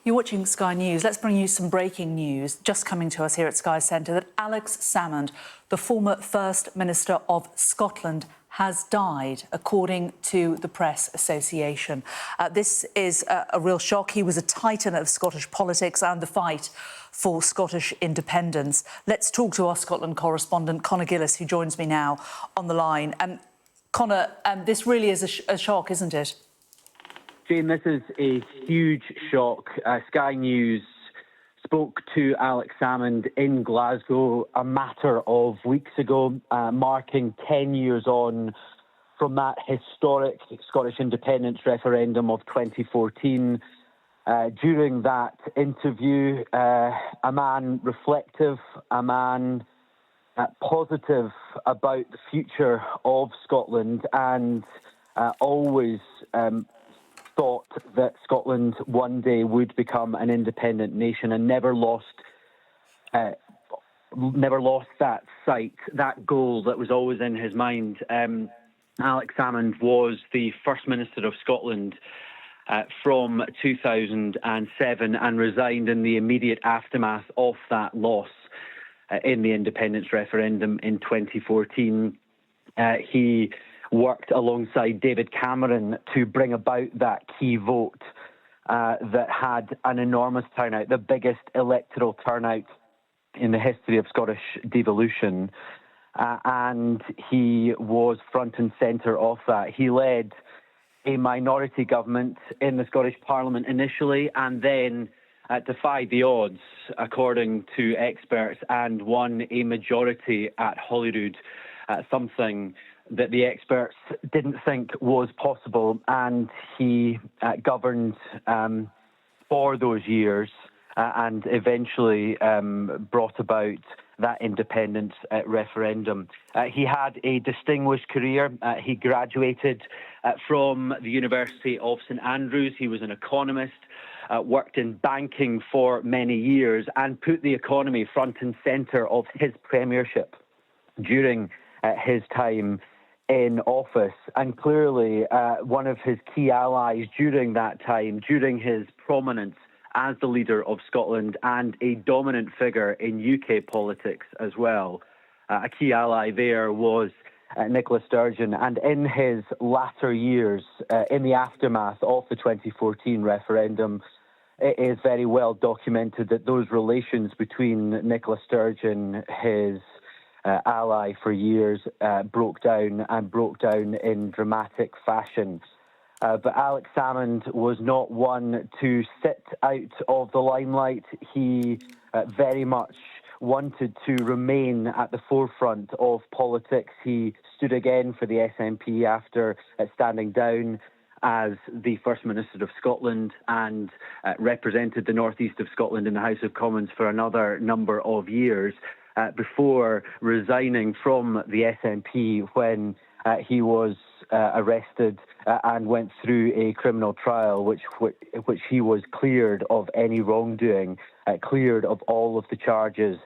You're watching Sky News. Let's bring you some breaking news just coming to us here at Sky Centre that Alex Salmond, the former First Minister of Scotland, has died, according to the Press Association. This is a real shock. He was a titan of Scottish politics and the fight for Scottish independence. Let's talk to our Scotland correspondent, Conor Gillis, who joins me now on the line. Conor, this really is a shock, isn't it? Jane, this is a huge shock. Sky News spoke to Alex Salmond in Glasgow a matter of weeks ago, marking 10 years on from that historic Scottish independence referendum of 2014. During that interview, a man reflective, a man positive about the future of Scotland and always thought that Scotland one day would become an independent nation and never lost that sight, that goal that was always in his mind. Alex Salmond was the First Minister of Scotland from 2007 and resigned in the immediate aftermath of that loss in the independence referendum in 2014. He worked alongside David Cameron to bring about that key vote that had an enormous turnout, the biggest electoral turnout in the history of Scottish devolution. And he was front and centre of that. He led a minority government in the Scottish Parliament initially and then defied the odds, according to experts, and won a majority at Holyrood, something that the experts didn't think was possible, and he governed for those years and eventually brought about that independence referendum. He had a distinguished career. He graduated from the University of St Andrews. He was an economist, worked in banking for many years and put the economy front and centre of his premiership during his time in office, and clearly one of his key allies during that time, during his prominence as the leader of Scotland and a dominant figure in UK politics as well. A key ally there was Nicola Sturgeon, and in his latter years, in the aftermath of the 2014 referendum, it is very well documented that those relations between Nicola Sturgeon, his ally for years, broke down in dramatic fashion. But Alex Salmond was not one to sit out of the limelight. He very much wanted to remain at the forefront of politics. He stood again for the SNP after standing down as the First Minister of Scotland and represented the northeast of Scotland in the House of Commons for another number of years, before resigning from the SNP when he was arrested and went through a criminal trial, which he was cleared of any wrongdoing, cleared of all of the charges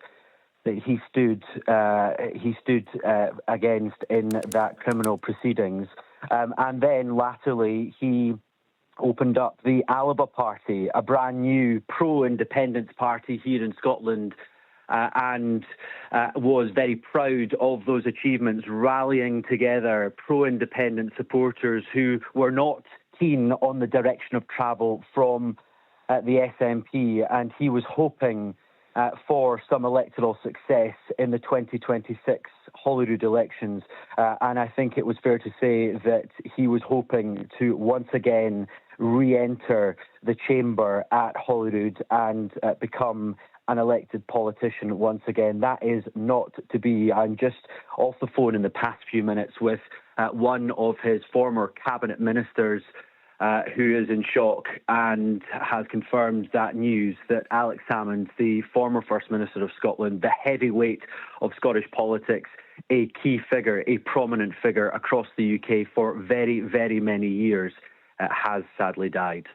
that he stood against in that criminal proceedings. And then latterly, he opened up the Alba Party, a brand new pro-independence party here in Scotland, and was very proud of those achievements, rallying together pro-independent supporters who were not keen on the direction of travel from the SNP, and he was hoping for some electoral success in the 2026 Holyrood elections. And I think it was fair to say that he was hoping to once again re-enter the chamber at Holyrood and become an elected politician once again. That is not to be. I'm just off the phone in the past few minutes with one of his former cabinet ministers who is in shock and has confirmed that news, that Alex Salmond, the former First Minister of Scotland, the heavyweight of Scottish politics, a key figure, a prominent figure across the UK for very, very many years, has sadly died.